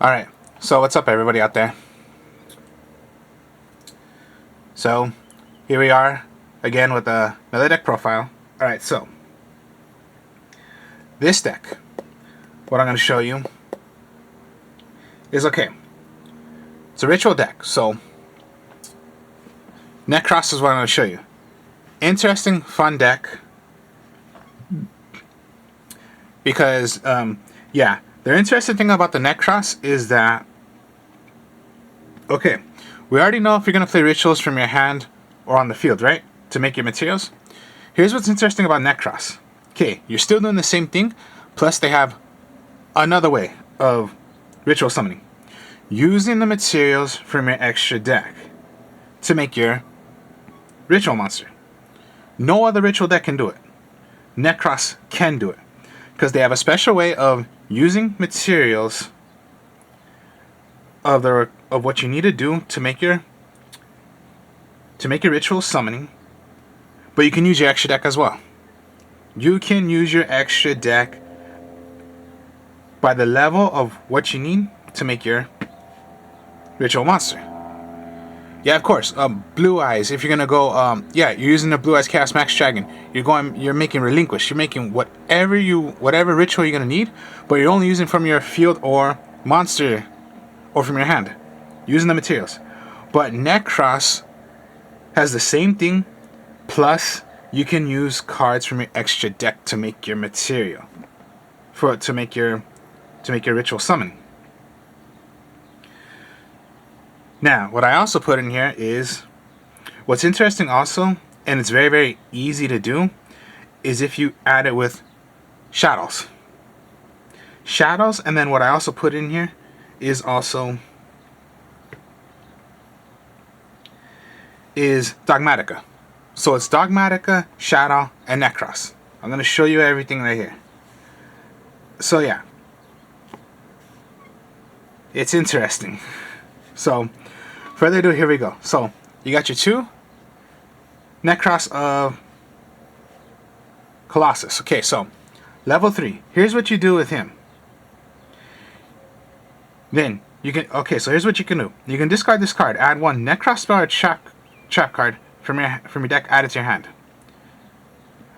Alright, so what's up everybody out there? So, here we are again with another deck profile. Alright, so this deck, what I'm going to show you is, okay, it's a ritual deck, so Nekroz is what I'm going to show you. Interesting, fun deck, because, yeah, the interesting thing about the Nekroz is that, okay, we already know if you're going to play rituals from your hand or on the field, right? To make your materials. Here's what's interesting about Nekroz. Okay, you're still doing the same thing, plus they have another way of ritual summoning. Using the materials from your extra deck to make your ritual monster. No other ritual deck can do it. Nekroz can do it. Because they have a special way of using materials of what you need to do to make your ritual summoning, but you can use your extra deck as well. You can use your extra deck by the level of what you need to make your ritual monster. Yeah, of course. Blue Eyes. If you're gonna go, yeah, you're using the Blue Eyes Chaos Max Dragon. You're making Relinquish. You're making whatever ritual you're gonna need, but you're only using from your field or monster, or from your hand, using the materials. But Nekroz has the same thing, plus you can use cards from your extra deck to make your material, to make your ritual summon. Now, what I also put in here is, what's interesting also, and it's very, very easy to do, is if you add it with shadows. Shadows, and then what I also put in here is also Dogmatica. So it's Dogmatica, Shadow, and Nekroz. I'm going to show you everything right here. So yeah, it's interesting. So, further ado, here we go. So, you got your two Nekroz of Colossus. Okay, so, level 3. Here's what you do with him. Then, you can, okay, so here's what you can do. You can discard this card, add one Nekroz spell or trap card from your deck, add it to your hand.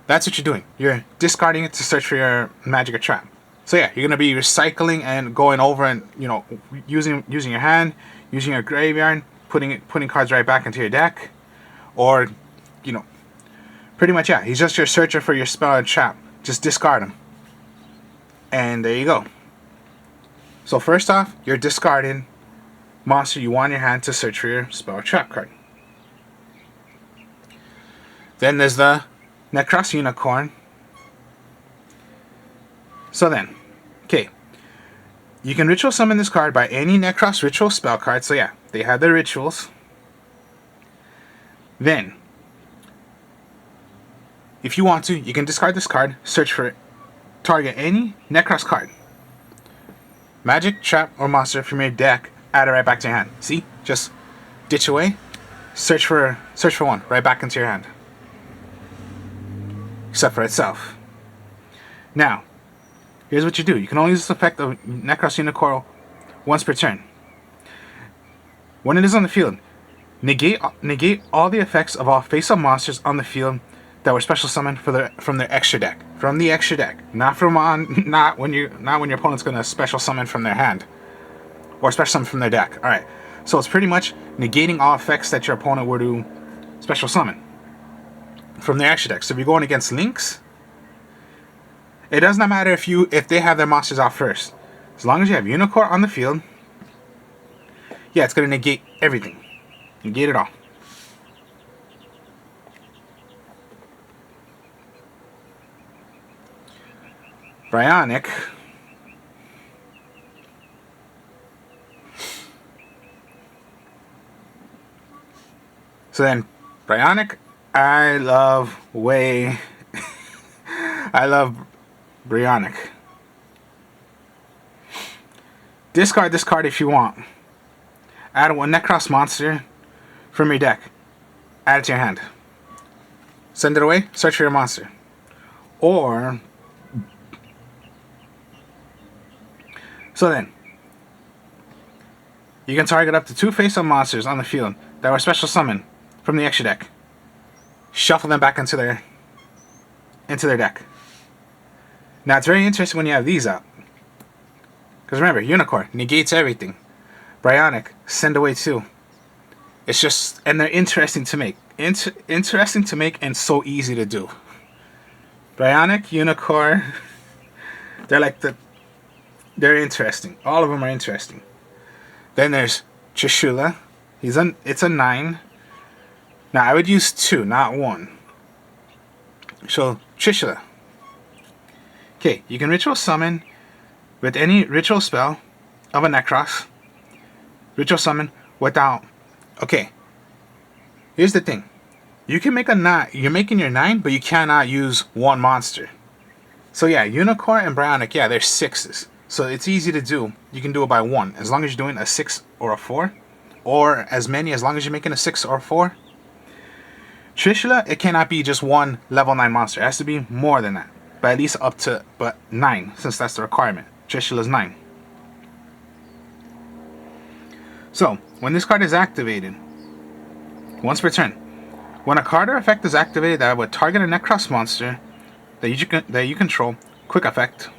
That's what you're doing. You're discarding it to search for your magic or trap. So yeah, you're gonna be recycling and going over and, you know, using your hand, using your graveyard, putting cards right back into your deck, or, you know, pretty much, yeah. He's just your searcher for your spell or trap. Just discard him, and there you go. So first off, you're discarding monster you want in your hand to search for your spell or trap card. Then there's the Nekroz Unicorn. So then, okay, you can ritual summon this card by any Nekroz ritual spell card. So yeah, they have their rituals. Then, if you want to, you can discard this card, search for it, target any Nekroz card, magic, trap, or monster from your deck, add it right back to your hand. See, just ditch away, search for one, right back into your hand, except for itself. Now, here's what you do. You can only use this effect of Nekroz Unicorn once per turn. When it is on the field, negate all the effects of all face-up monsters on the field that were special summoned from their extra deck. From the extra deck, not when your opponent's gonna special summon from their hand or special summon from their deck. All right, so it's pretty much negating all effects that your opponent were to special summon from their extra deck. So if you're going against Lynx, it does not matter if they have their monsters out first. As long as you have Unicorn on the field, yeah, it's going to negate everything. Negate it all. Bryonic. So then, Bryonic, I love Bryonic. Discard this card if you want. Add one Nekroz monster from your deck. Add it to your hand. Send it away. Search for your monster. Or, so then, You can target up to 2 face-up monsters on the field that were special summoned from the extra deck. Shuffle them back into their deck. Now it's very interesting when you have these out. Because remember, Unicorn negates everything. Bryonic, send away 2. It's just, and they're interesting to make. Interesting to make and so easy to do. Bryonic, Unicorn, they're interesting. All of them are interesting. Then there's Trishula. It's a 9. Now I would use 2, not 1. So Trishula. Okay, you can ritual summon with any ritual spell of a Nekroz. Ritual summon without. Okay. Here's the thing. You can make a 9. You're making your 9, but you cannot use 1 monster. So yeah, Unicorn and Bryonic, yeah, they're 6s. So it's easy to do. You can do it by 1. As long as you're doing a 6 or a 4. Or as many, as long as you're making a 6 or a 4. Trishula, it cannot be just 1 level 9 monster. It has to be more than that. But at least up to 9, since that's the requirement. Trishula's 9. So, when this card is activated, once per turn, when a card or effect is activated that would target a Nekroz monster that you control, quick effect,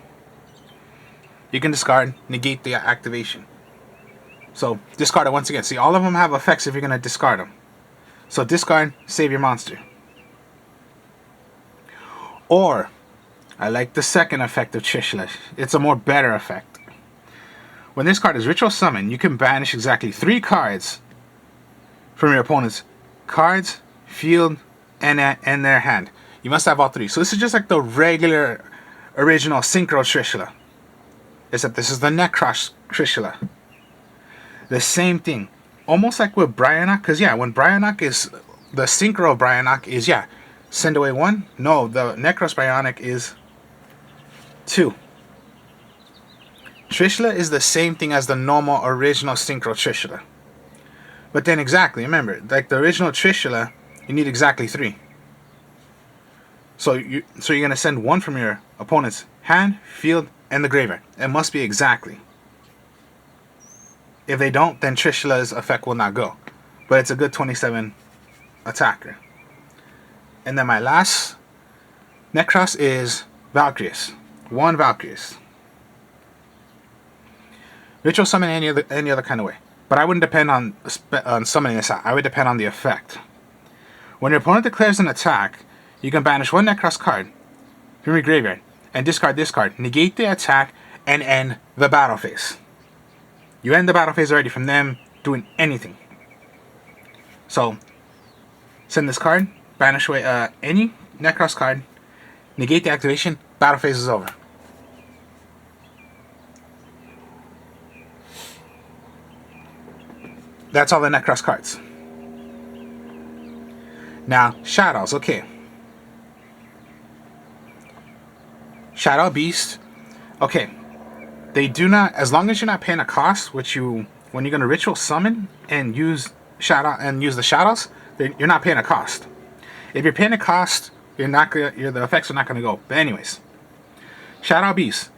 you can discard, negate the activation. So, discard it once again. See, all of them have effects if you're going to discard them. So, discard, save your monster. Or, I like the second effect of Trishula. It's a more better effect. When this card is ritual summon, you can banish exactly 3 cards from your opponent's cards, field, and their hand. You must have all 3. So this is just like the regular original Synchro Trishula. Except this is the Nekroz Trishula. The same thing. Almost like with Bryonic, because yeah, when Bryonic is, the Synchro Bryonic is, yeah, send away 1. No, the Nekroz Bryonic is 2. Trishula is the same thing as the normal original Synchro Trishula. But then exactly, remember, like the original Trishula, you need exactly 3. So you're going to send 1 from your opponent's hand, field, and the graveyard. It must be exactly. If they don't, then Trishula's effect will not go. But it's a good 27 attacker. And then my last Nekroz is Valkyries. 1 Valkyries. Ritual summon any other kind of way. But I wouldn't depend on summoning this out. I would depend on the effect. When your opponent declares an attack, you can banish 1 Nekroz card from your graveyard and discard this card. Negate the attack and end the battle phase. You end the battle phase already from them doing anything. So, send this card, banish away any Nekroz card, negate the activation, battle phase is over. That's all the Nekroz cards. Now, Shadows, okay. Shadow Beast, okay. They do not, as long as you're not paying a cost, when you're going to ritual summon and use the shadows, you're not paying a cost. If you're paying a cost, the effects are not going to go. But anyways, Shadow Beast.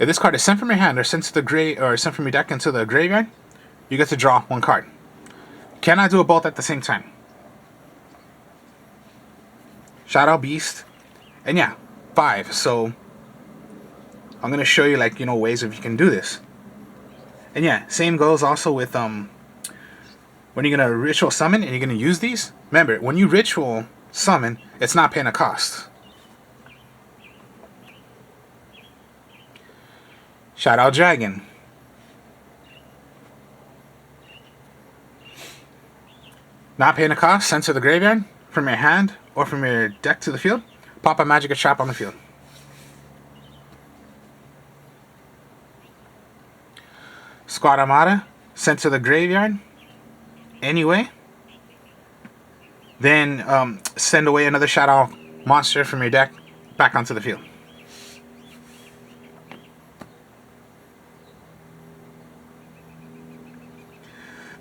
If this card is sent from your hand or sent from your deck into the graveyard, you get to draw 1 card. Cannot do it both at the same time. Shadow Beast, and yeah, 5. So I'm gonna show you ways if you can do this. And yeah, same goes also with when you're gonna ritual summon and you're gonna use these. Remember, when you ritual summon, it's not paying a cost. Shadow Dragon. Not paying a cost, sent to the graveyard from your hand or from your deck to the field. Pop a magic or trap on the field. Squad Armada, sent to the graveyard. Anyway. Then send away another shadow monster from your deck back onto the field.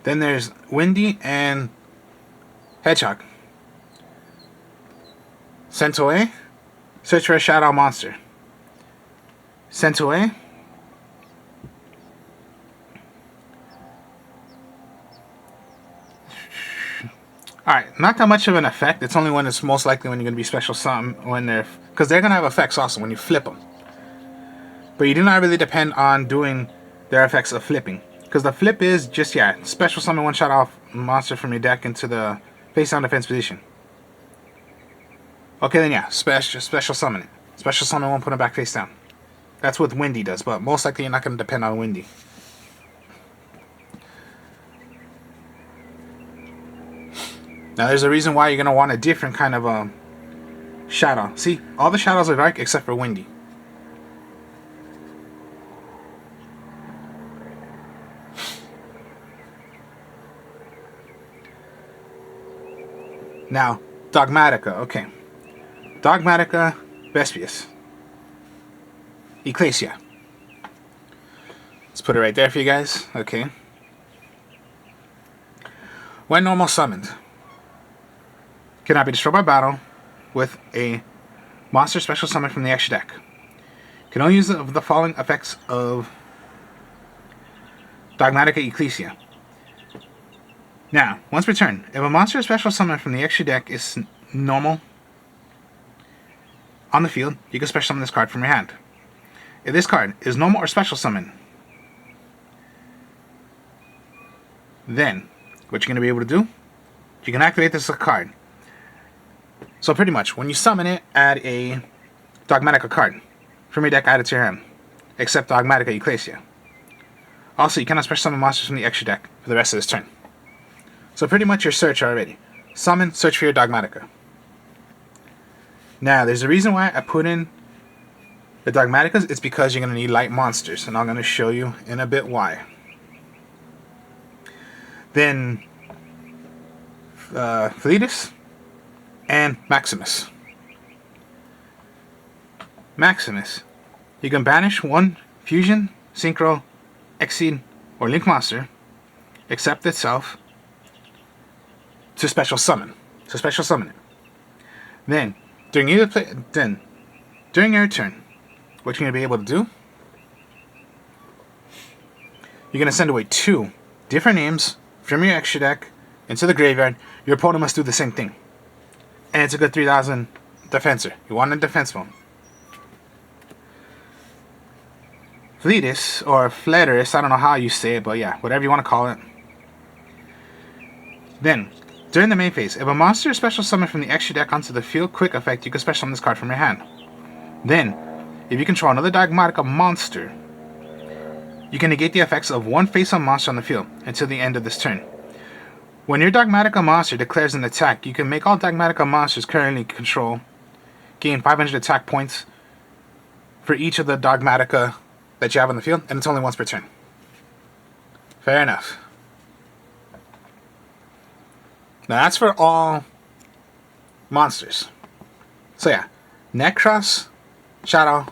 Then there's Windy and Hedgehog. Sent away. Search for a shadow monster. Sent away. not that much of an effect. It's only when it's most likely when you're going to be special summon when they're, because they're going to have effects also when you flip them. But you do not really depend on doing their effects of flipping, because the flip is just, yeah, special summon one shot off monster from your deck into the face down defense position. Okay, then yeah, special summon it. Special summon won't put it back face down. That's what Windy does, but most likely you're not going to depend on Windy. Now there's a reason why you're going to want a different kind of shadow. See, all the shadows are dark except for Windy. Now, Dogmatica, okay. Dogmatica, Vespius. Ecclesia. Let's put it right there for you guys, okay. When normal summoned, cannot be destroyed by battle with a monster special summon from the extra deck. Can only use the following effects of Dogmatica Ecclesia. Now, once per turn, if a monster special summon from the extra deck is normal on the field, you can special summon this card from your hand. If this card is normal or special summon, then what you're going to be able to do, you can activate this card. So pretty much, when you summon it, add a Dogmatica card from your deck, add it to your hand, except Dogmatica Ecclesia. Also, you cannot special summon monsters from the extra deck for the rest of this turn. So pretty much your search already. Summon, search for your Dogmatica. Now, there's a reason why I put in the Dogmaticas. It's because you're going to need light monsters, and I'm going to show you in a bit why. Then, Fleetus and Maximus. Maximus. You can banish one Fusion, Synchro, Exceed, or Link monster, except itself, to special summon. So special summon it. Then, during your turn, what you're going to be able to do, you're going to send away 2 different names from your extra deck into the graveyard. Your opponent must do the same thing. And it's a good 3000 defensor. You want a defense mode. Fleetus, or Fletus, I don't know how you say it, but yeah, whatever you want to call it. Then, during the main phase, if a monster is special summoned from the extra deck onto the field, quick effect, you can special summon this card from your hand. Then, if you control another Dogmatica monster, you can negate the effects of one face-up monster on the field until the end of this turn. When your Dogmatica monster declares an attack, you can make all Dogmatica monsters currently control gain 500 attack points for each of the Dogmatica that you have on the field, and it's only once per turn. Fair enough. Now that's for all monsters. So yeah, Nekroz, Shadow,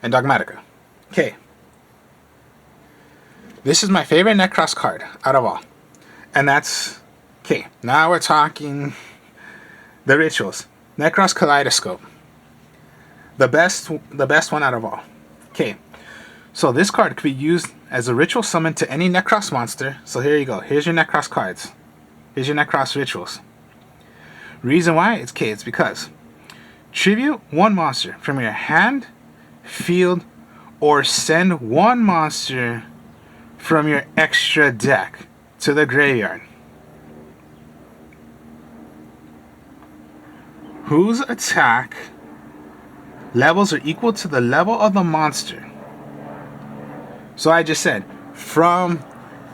and Dogmatica. Okay. This is my favorite Nekroz card out of all. And that's... Okay, now we're talking the rituals. Nekroz Kaleidoscope. The best one out of all. Okay. So this card could be used as a ritual summon to any Nekroz monster. So here you go. Here's your Nekroz cards. Here's your Nekroz rituals. Reason why? It's because tribute one monster from your hand, field, or send one monster from your extra deck to the graveyard. Whose attack levels are equal to the level of the monster. So I just said, from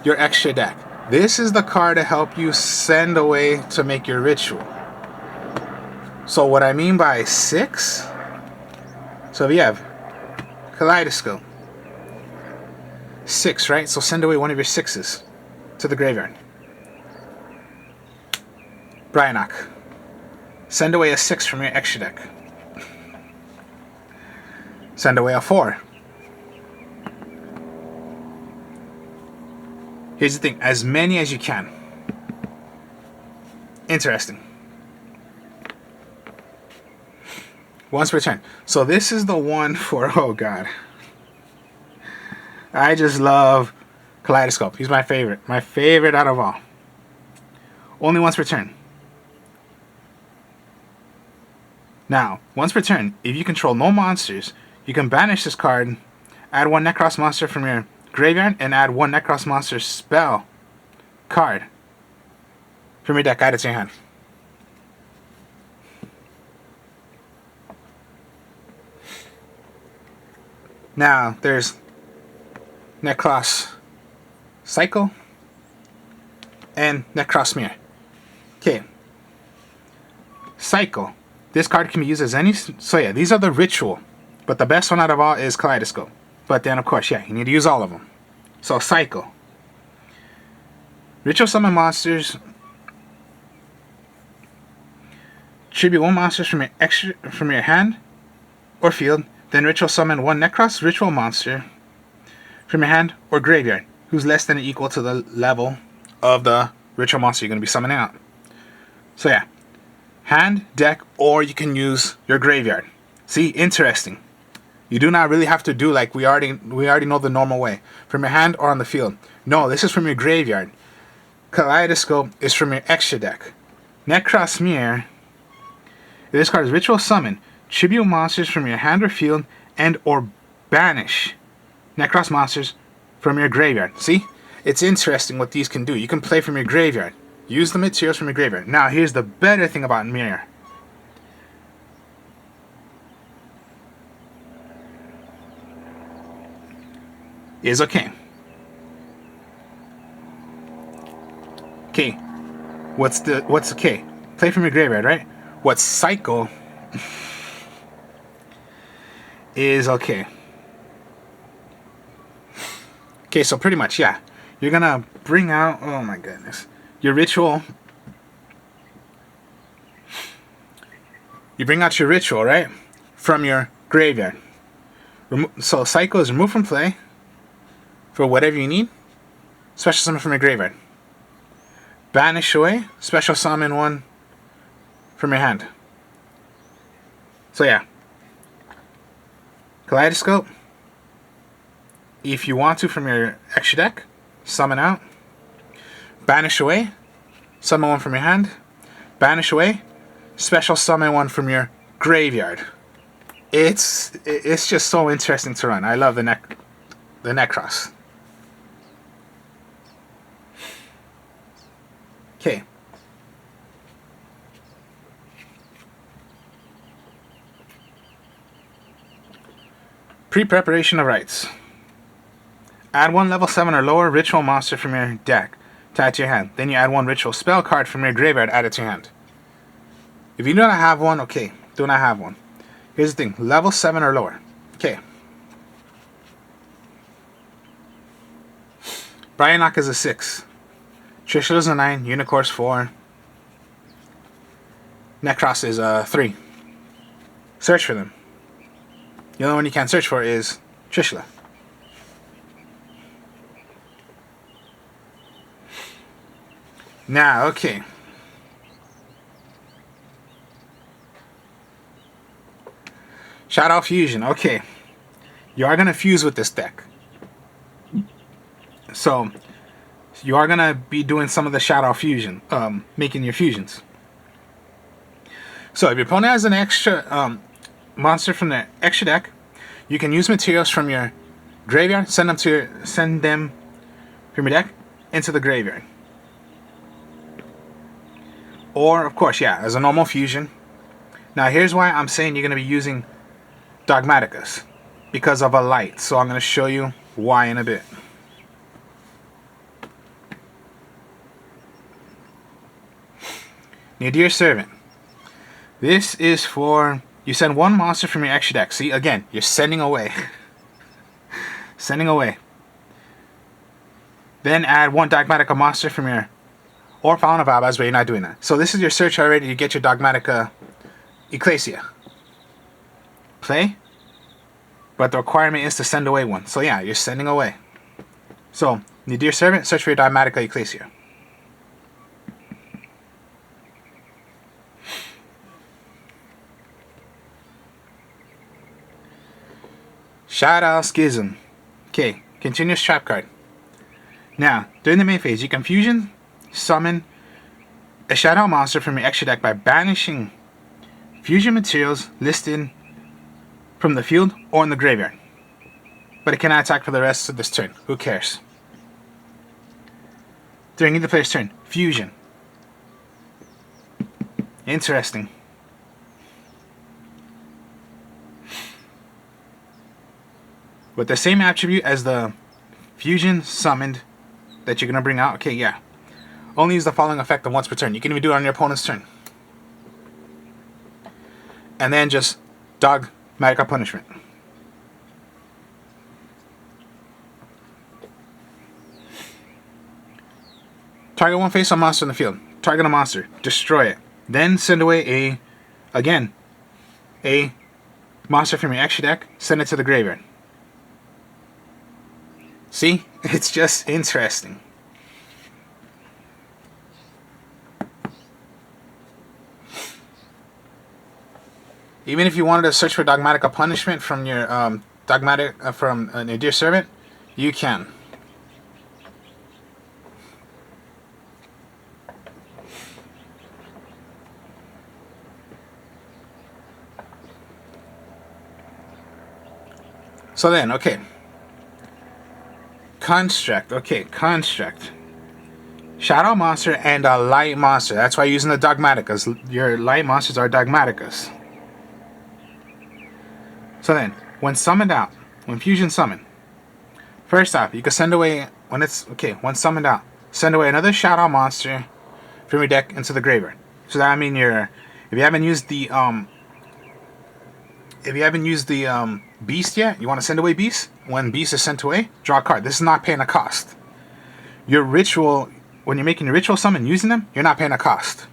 your extra deck. This is the card to help you send away to make your ritual. So what I mean by 6, so if you have Kaleidoscope, 6, right? So send away one of your 6s to the graveyard. Bryanok, send away a 6 from your extra deck. Send away a 4. Here's the thing, as many as you can. Interesting. Once per turn. So this is the one for, oh god. I just love Kaleidoscope. He's my favorite. My favorite out of all. Only once per turn. Now, once per turn, if you control no monsters, you can banish this card, add one Nekroz monster from your graveyard, and add one Nekroz monster spell card from your deck added to your hand. Now, there's Nekroz Cycle and Nekroz Mirror. Okay. Cycle. This card can be used as any... So yeah, these are the ritual. But the best one out of all is Kaleidoscope. But then, of course, yeah, you need to use all of them. So, Cycle. Ritual summon monsters. Tribute one monster from your hand or field. Then ritual summon one Nekroz ritual monster from your hand or graveyard, who's less than or equal to the level of the ritual monster you're going to be summoning out. So yeah, hand, deck, or you can use your graveyard. See, interesting. You do not really have to do like we already know the normal way. From your hand or on the field. No, this is from your graveyard. Kaleidoscope is from your extra deck. Nekroz Mirror. This card is ritual summon. Tribute monsters from your hand or field and or banish Nekroz monsters from your graveyard. See? It's interesting what these can do. You can play from your graveyard. Use the materials from your graveyard. Now, here's the better thing about Mirror. Is okay. Okay. What's okay? Play from your graveyard, right? What's Cycle is okay. Okay, so pretty much, yeah. You're gonna bring out, oh my goodness, your ritual. You bring out your ritual, right? From your graveyard. So Cycle is removed from play for whatever you need. Special summon from your graveyard. Banish away. Special summon one from your hand. So yeah. Kaleidoscope. If you want to from your extra deck, summon out. Banish away. Summon one from your hand. Banish away. Special summon one from your graveyard. It's just so interesting to run. I love the Nekroz. Okay. Pre-preparation of rites. Add one level 7 or lower ritual monster from your deck to add to your hand. Then you add one ritual spell card from your graveyard added to your hand. If you do not have one, okay, do not have one. Here's the thing, level 7 or lower. Okay. Bryanok is a 6. Trishula is a 9. Unicor's 4. Nekroz is a 3. Search for them. The only one you can't search for is Trishula. Now, okay. Shadow Fusion, okay. You are going to fuse with this deck. So, you are going to be doing some of the Shadow Fusion, making your fusions. So, if your opponent has an extra monster from the extra deck, you can use materials from your graveyard, send them from your deck into the graveyard. Or, of course, yeah, as a normal fusion. Now, here's why I'm saying you're going to be using Dogmaticus. Because of a light. So I'm going to show you why in a bit. Nadir Servant. This is for... You send one monster from your extra deck. See, again, you're sending away. Sending away. Then add one Dogmatica monster from your... Or Fountain of Abas, but you're not doing that. So this is your search already to get your Dogmatica Ecclesia. Play. But the requirement is to send away one. So yeah, you're sending away. So, Nadir Servant, search for your Dogmatica Ecclesia. Shadow Schism. Okay, continuous trap card. Now, during the main phase, you can fusion, summon a shadow monster from your extra deck by banishing fusion materials listed from the field or in the graveyard. But it cannot attack for the rest of this turn. Who cares? During either player's turn. Fusion. Interesting. With the same attribute as the fusion summoned that you're going to bring out. Okay, yeah. Only use the following effect once per turn. You can even do it on your opponent's turn. And then just dogmatic punishment. Target one face-up monster in the field. Target a monster. Destroy it. Then send away a monster from your extra deck. Send it to the graveyard. See? It's just interesting. Even if you wanted to search for dogmatic punishment from your from your dear servant, you can. So then, okay. Construct. Okay, construct. Shadow monster and a light monster. That's why I'm using the dogmaticas. Your light monsters are dogmaticas. So then, when summoned out, when fusion summoned, first off, you can send away, when summoned out, send away another shadow monster from your deck into the graveyard. So that means if you haven't used the beast yet, you want to send away beast. When beast is sent away, draw a card. This is not paying a cost. Your ritual, when you're making your ritual summon using them, you're not paying a cost.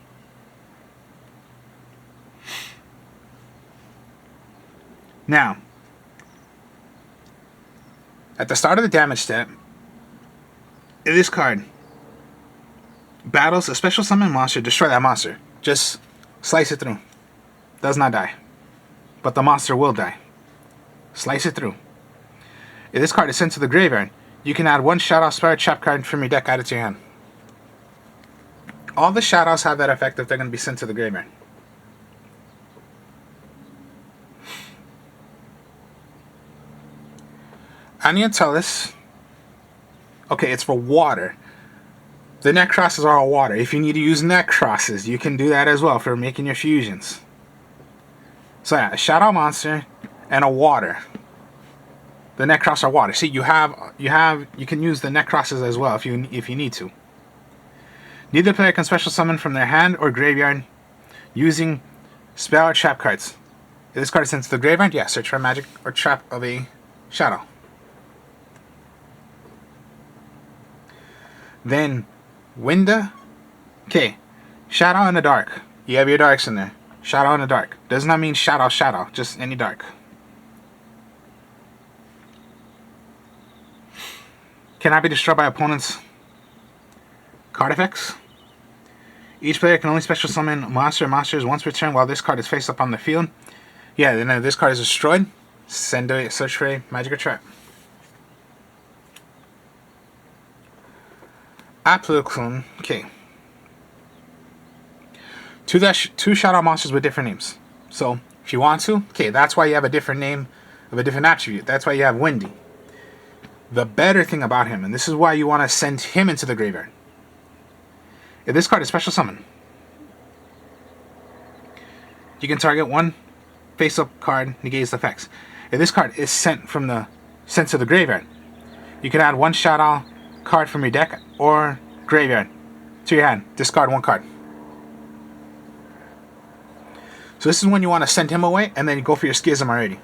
Now, at the start of the damage step, this card battles a special summon monster, destroy that monster. Just slice it through. Does not die. But the monster will die. Slice it through. If this card is sent to the graveyard, you can add one Shadow Spirit Trap card from your deck added to your hand. All the Shadows have that effect if they're going to be sent to the graveyard. Aniatelis. Okay, it's for water. The Nekrozes are all water. If you need to use Nekrozes, you can do that as well for making your fusions. So yeah, a shadow monster and a water. The Nekroz are water. See, you can use the Nekrozes as well if you need to. Neither player can special summon from their hand or graveyard using spell or trap cards. If this card is sent to the graveyard, yeah, search for a magic or trap of a shadow. Then Winda. Okay, shadow in the dark. You have your darks in there. Shadow in the dark. Does not mean shadow, just any dark. Cannot be destroyed by opponents' card effects. Each player can only special summon monster or monsters once per turn while this card is face up on the field. Yeah, then if this card is destroyed, send a search for a magic or trap. Applicum. Okay. Two shadow monsters with different names. So, if you want to, okay, that's why you have a different name of a different attribute. That's why you have Windy. The better thing about him, and this is why you want to send him into the graveyard. If this card is special summon, you can target one face-up card, negates the effects. If this card is sent to the graveyard, you can add one shadow card from your deck or graveyard to your hand. Discard one card. So this is when you want to send him away, and then you go for your schism already.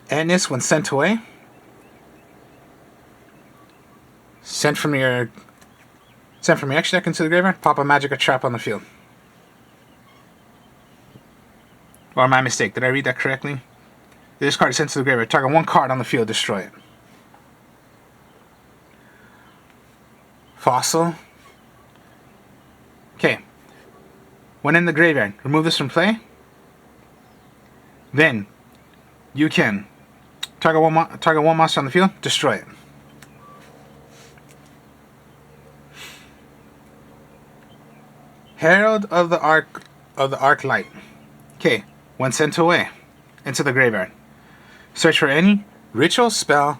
And this, when sent away, sent from your extra deck into the graveyard, pop a magic or trap on the field. Or my mistake, did I read that correctly? This card is sent to the graveyard. Target one card on the field, destroy it. Fossil. Okay. When in the graveyard, remove this from play. Then you can target one monster on the field, destroy it. Herald of the Arc Light. Okay, when sent away into the graveyard, search for any ritual, spell,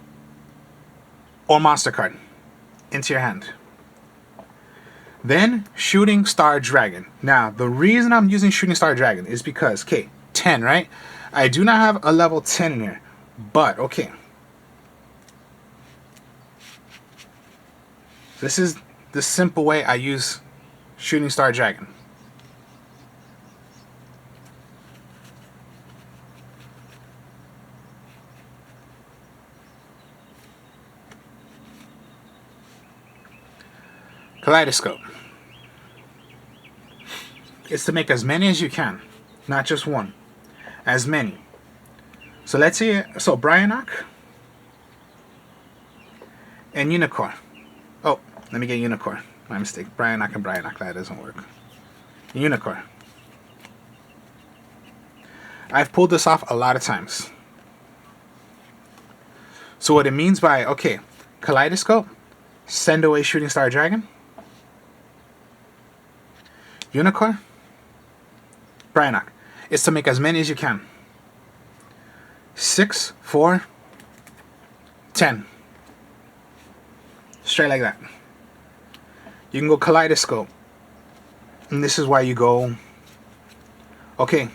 or monster card into your hand. Then Shooting Star Dragon. Now the reason I'm using Shooting Star Dragon is because, okay, 10, right? I do not have a level 10 in here, but okay. This is the simple way I use Shooting Star Dragon. Kaleidoscope. It's to make as many as you can, not just one. As many. So let's see. So Bryonock and Unicorn. Oh, let me get Unicorn. My mistake. Bryonock and Bryonock. That doesn't work. Unicorn. I've pulled this off a lot of times. So what it means by, okay, Kaleidoscope, send away Shooting Star Dragon, Unicorn, Bryonock. It's to make as many as you can. 6, 4, 10. Straight like that. You can go Kaleidoscope. And this is why you go, okay,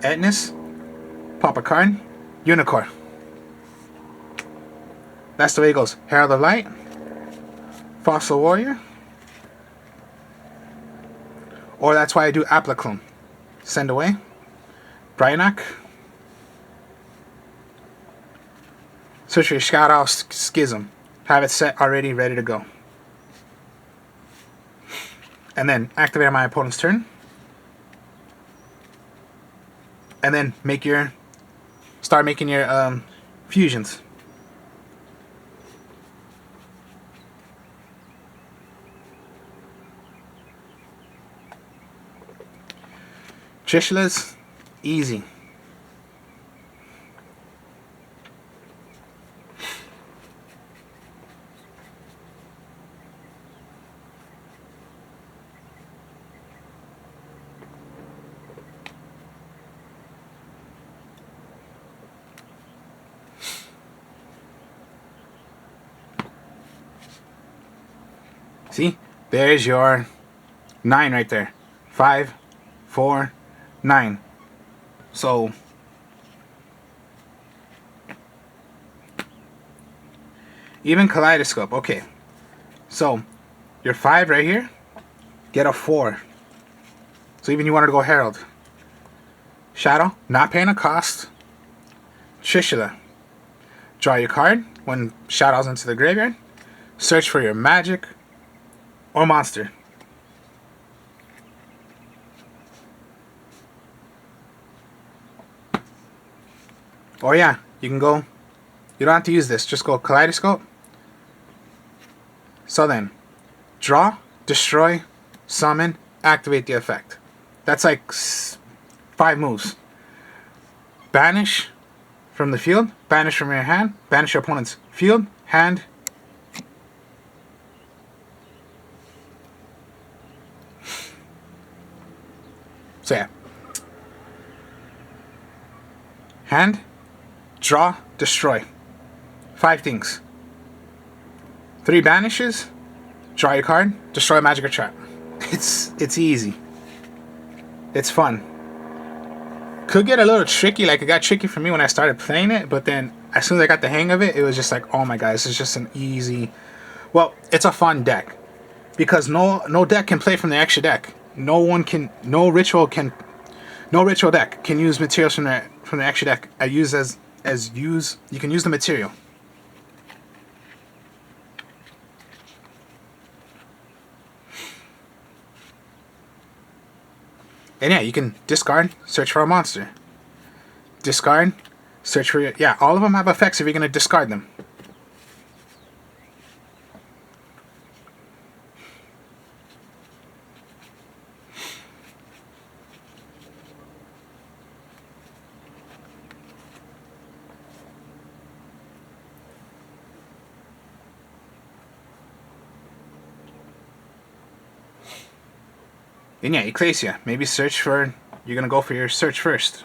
Etnis, pop a card, Unicorn. That's the way it goes. Herald of Light, Fossil Warrior, or that's why I do Applaclone. Send away, Bryonock, search for your Scout Owl Schism. Have it set already, ready to go. And then activate on my opponent's turn. And then start making your fusions. Trishula's easy. See? There's your 9 right there. 5, 4, 9. So even Kaleidoscope. Okay. So your 5 right here, get a 4. So even you wanted to go Herald. Shadow, not paying a cost. Trishula. Draw your card when Shadow's into the graveyard. Search for your magic or monster. Or yeah, you can go, you don't have to use this, just go Kaleidoscope. So then, draw, destroy, summon, activate the effect. That's like 5 moves. Banish from the field, banish from your hand, banish your opponent's field, hand. So yeah. Hand, draw, destroy. 5 things. 3 banishes, draw your card, destroy a magic or trap. It's easy. It's fun. Could get a little tricky, like it got tricky for me when I started playing it, but then as soon as I got the hang of it, it was just like, oh my god, this is just an easy... Well, it's a fun deck. Because no deck can play from the extra deck. No ritual deck can use materials from the extra deck. You can use the material. And yeah, you can discard, search for a monster. Discard, search for... Yeah, all of them have effects if you're going to discard them. And yeah, Ecclesia. Maybe search for... You're going to go for your search first.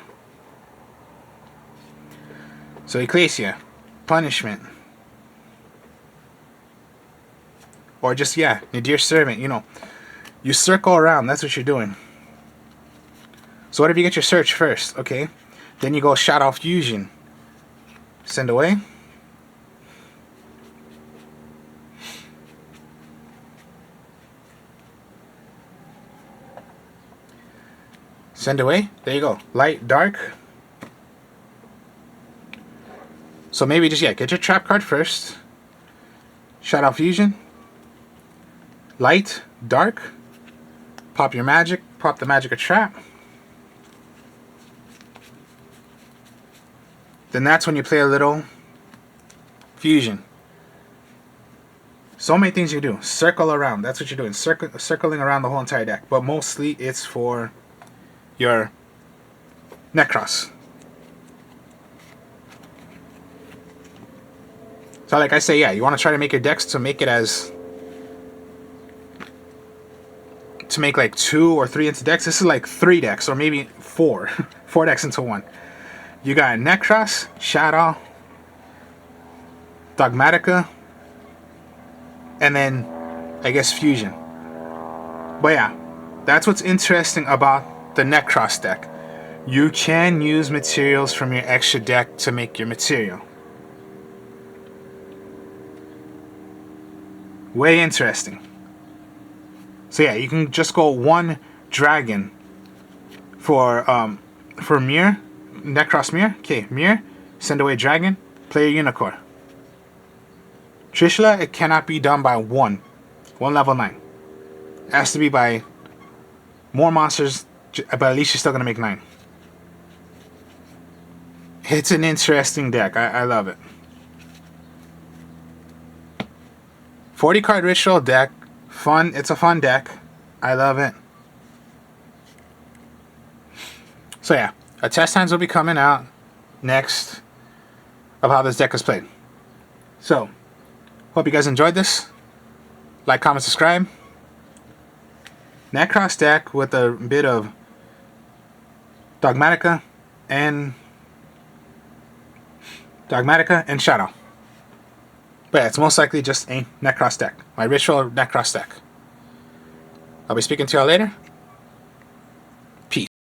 So Ecclesia. Punishment. Or just, yeah, Nadir Servant, you know. You circle around. That's what you're doing. So what if you get your search first? Okay. Then you go Shadow Fusion. Send away. Send away. There you go. Light, dark. So maybe just, yeah, get your trap card first. Shadow Fusion. Light, dark. Pop your magic. Pop the magic or trap. Then that's when you play a little fusion. So many things you do. Circle around. That's what you're doing. Circling around the whole entire deck. But mostly it's for your Nekroz. So like I say, yeah, you want to try to make your decks to make it as... To make like 2 or 3 into decks. This is like 3 decks or maybe 4. 4 decks into 1. You got Nekroz, Shadow, Dogmatica, and then, I guess, Fusion. But yeah, that's what's interesting about the Nekroz deck. You can use materials from your extra deck to make your material. Way interesting. So yeah, you can just go 1 dragon for Mirror. Nekroz Mirror. Okay, Mirror. Send away dragon. Play a unicorn. Trishula, it cannot be done by 1 level 9. It has to be by more monsters, but at least you're still going to make 9. It's an interesting deck. I love it. 40 card ritual deck. Fun. It's a fun deck. I love it. So yeah, a test times will be coming out next of how this deck is played. So, hope you guys enjoyed this. Like, comment, subscribe. Nekroz deck with a bit of Dogmatica and Shadow. But yeah, it's most likely just a Nekroz deck. My ritual Nekroz deck. I'll be speaking to y'all later.